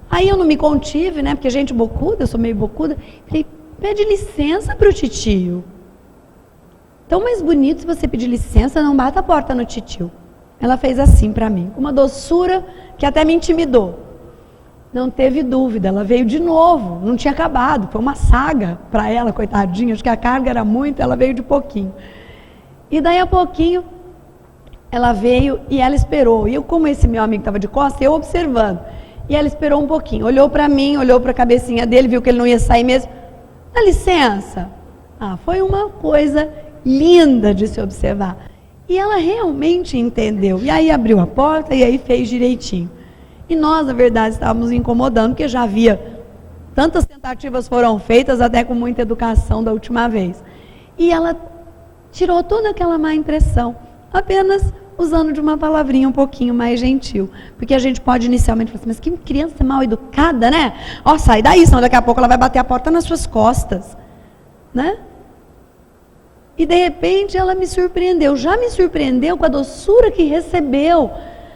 Aí eu não me contive, né, porque gente bocuda, eu sou meio bocuda, falei, pede licença para o titio. Tão mais bonito se você pedir licença, não bata a porta no titio. Ela fez assim para mim, com uma doçura que até me intimidou. Não teve dúvida, ela veio de novo, não tinha acabado, foi uma saga para ela, coitadinha, acho que a carga era muita, ela veio de pouquinho. E daí a pouquinho, ela veio e ela esperou. E eu, como esse meu amigo estava de costas, eu observando. E ela esperou um pouquinho, olhou para mim, olhou para a cabecinha dele, viu que ele não ia sair mesmo. Dá licença. Foi uma coisa linda de se observar. E ela realmente entendeu. E aí abriu a porta e aí fez direitinho. E nós, na verdade, estávamos incomodando, porque já havia tantas tentativas foram feitas, até com muita educação da última vez. E ela tirou toda aquela má impressão, apenas usando de uma palavrinha um pouquinho mais gentil. Porque a gente pode inicialmente falar assim, mas que criança mal educada, né? Ó, sai daí, senão daqui a pouco ela vai bater a porta nas suas costas, né? E de repente ela me surpreendeu, já me surpreendeu com a doçura que recebeu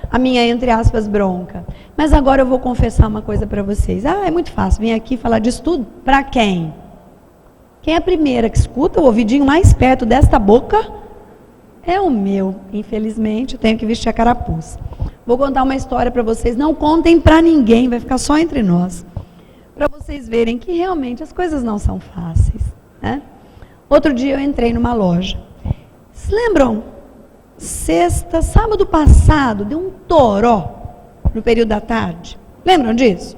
a minha, entre aspas, bronca. Mas agora eu vou confessar uma coisa para vocês. É muito fácil, vim aqui falar disso tudo para quem? Quem é a primeira que escuta o ouvidinho mais perto desta boca? É o meu, infelizmente, eu tenho que vestir a carapuça. Vou contar uma história para vocês, não contem para ninguém, vai ficar só entre nós. Para vocês verem que realmente as coisas não são fáceis, né? Outro dia eu entrei numa loja. Vocês lembram? Sábado passado, deu um toró no período da tarde. Lembram disso?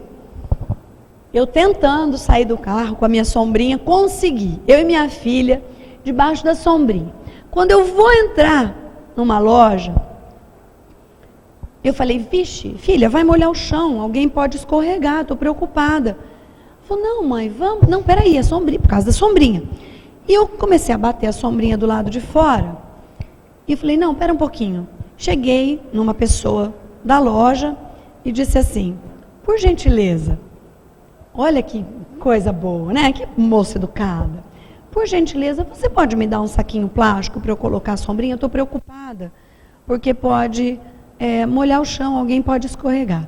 Eu tentando sair do carro com a minha sombrinha, consegui. Eu e minha filha, debaixo da sombrinha. Quando eu vou entrar numa loja, eu falei, vixe, filha, vai molhar o chão, alguém pode escorregar, estou preocupada. Ela falou, não mãe, vamos. Não, peraí, é sombrinha, por causa da sombrinha. E eu comecei a bater a sombrinha do lado de fora. E eu falei, não, pera um pouquinho. Cheguei numa pessoa da loja e disse assim, por gentileza, olha que coisa boa, né? Que moça educada. Por gentileza, você pode me dar um saquinho plástico para eu colocar a sombrinha? Eu estou preocupada, porque pode molhar o chão, alguém pode escorregar.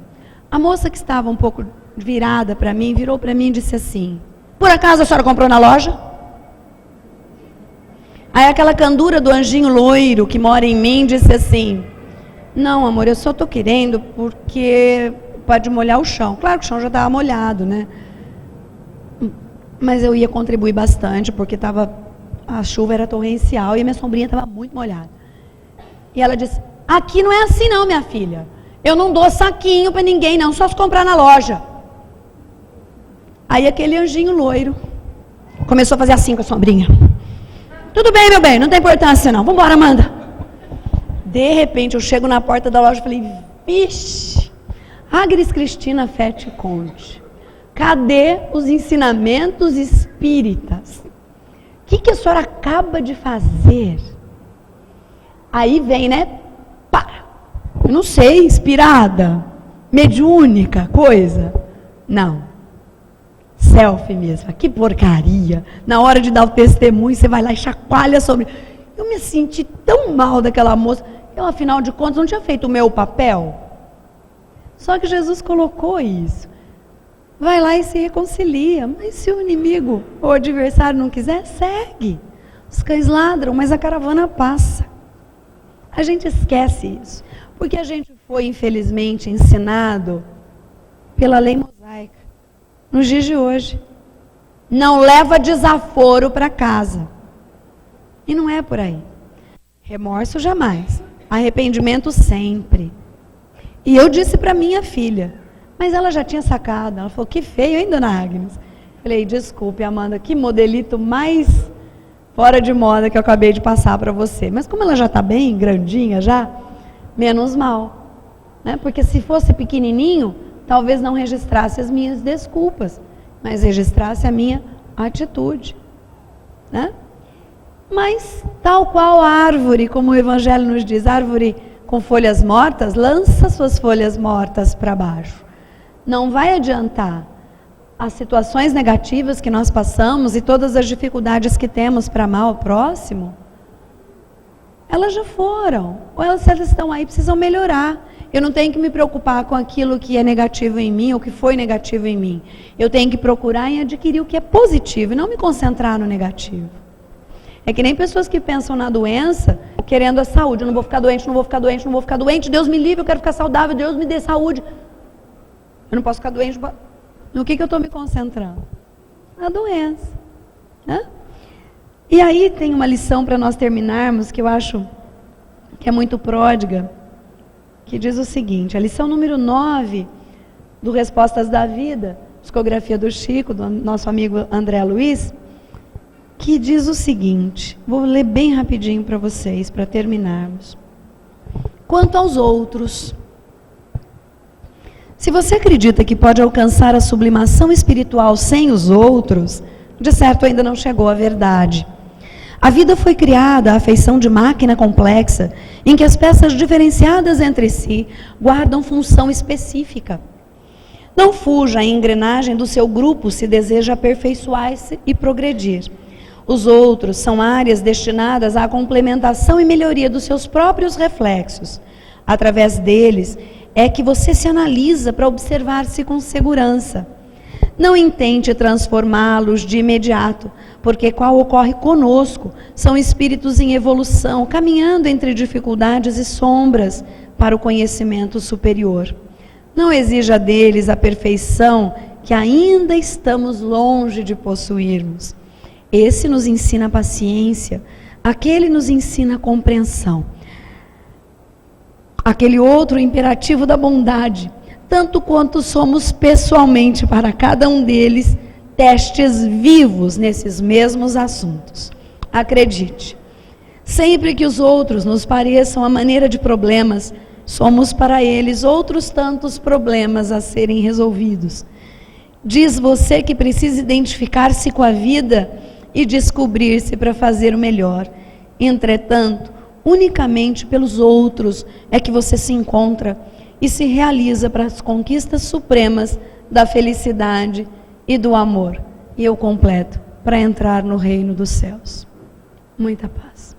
A moça que estava um pouco virada para mim, virou para mim e disse assim, por acaso a senhora comprou na loja? Aí aquela candura do anjinho loiro que mora em mim disse assim, não amor, eu só estou querendo porque pode molhar o chão. Claro que o chão já estava molhado, né? Mas eu ia contribuir bastante porque a chuva era torrencial e a minha sombrinha estava muito molhada. E ela disse, aqui não é assim não, minha filha. Eu não dou saquinho para ninguém não, só se comprar na loja. Aí aquele anjinho loiro começou a fazer assim com a sombrinha. Tudo bem, meu bem, não tem importância não. Vambora, Amanda. De repente, eu chego na porta da loja e falei, vixe, Agnes Cristina Fete Conte, cadê os ensinamentos espíritas? O que a senhora acaba de fazer? Aí vem, né? Pá! Eu não sei, inspirada, mediúnica, coisa. Não. Selfie mesmo, que porcaria. Na hora de dar o testemunho, você vai lá e chacoalha sobre. Eu me senti tão mal daquela moça. Eu, afinal de contas, não tinha feito o meu papel. Só que Jesus colocou isso. Vai lá e se reconcilia. Mas se o inimigo ou o adversário não quiser, segue. Os cães ladram, mas a caravana passa. A gente esquece isso. Porque a gente foi, infelizmente, ensinado pela lei mosaica. Nos dias de hoje, não leva desaforo para casa. E não é por aí. Remorso jamais, arrependimento sempre. E eu disse para minha filha, mas ela já tinha sacado. Ela falou, que feio, hein, dona Agnes? Falei, desculpe, Amanda, que modelito mais fora de moda que eu acabei de passar para você. Mas como ela já está bem grandinha já, menos mal. Né? Porque se fosse pequenininho, talvez não registrasse as minhas desculpas, mas registrasse a minha atitude. Né? Mas, tal qual a árvore, como o Evangelho nos diz, árvore com folhas mortas, lança suas folhas mortas para baixo. Não vai adiantar. As situações negativas que nós passamos e todas as dificuldades que temos para amar o próximo, elas já foram, ou elas estão aí, precisam melhorar. Eu não tenho que me preocupar com aquilo que é negativo em mim, ou que foi negativo em mim. Eu tenho que procurar em adquirir o que é positivo, e não me concentrar no negativo. É que nem pessoas que pensam na doença, querendo a saúde. Eu não vou ficar doente, não vou ficar doente, não vou ficar doente. Deus me livre, eu quero ficar saudável, Deus me dê saúde. Eu não posso ficar doente. No que eu estou me concentrando? Na doença. Né? E aí tem uma lição para nós terminarmos, que eu acho que é muito pródiga, que diz o seguinte, a lição número 9 do Respostas da Vida, psicografia do Chico, do nosso amigo André Luiz, que diz o seguinte, vou ler bem rapidinho para vocês, para terminarmos. Quanto aos outros, se você acredita que pode alcançar a sublimação espiritual sem os outros, de certo ainda não chegou à verdade. A vida foi criada à feição de máquina complexa, em que as peças diferenciadas entre si guardam função específica. Não fuja à engrenagem do seu grupo se deseja aperfeiçoar-se e progredir. Os outros são áreas destinadas à complementação e melhoria dos seus próprios reflexos. Através deles é que você se analisa para observar-se com segurança. Não intente transformá-los de imediato, porque qual ocorre conosco são espíritos em evolução, caminhando entre dificuldades e sombras para o conhecimento superior. Não exija deles a perfeição que ainda estamos longe de possuirmos. Esse nos ensina paciência, aquele nos ensina compreensão. Aquele outro imperativo da bondade, tanto quanto somos pessoalmente para cada um deles testes vivos nesses mesmos assuntos. Acredite, sempre que os outros nos pareçam a maneira de problemas, somos para eles outros tantos problemas a serem resolvidos. Diz você que precisa identificar-se com a vida e descobrir-se para fazer o melhor. Entretanto, unicamente pelos outros é que você se encontra e se realiza para as conquistas supremas da felicidade e do amor. E eu completo, para entrar no reino dos céus. Muita paz.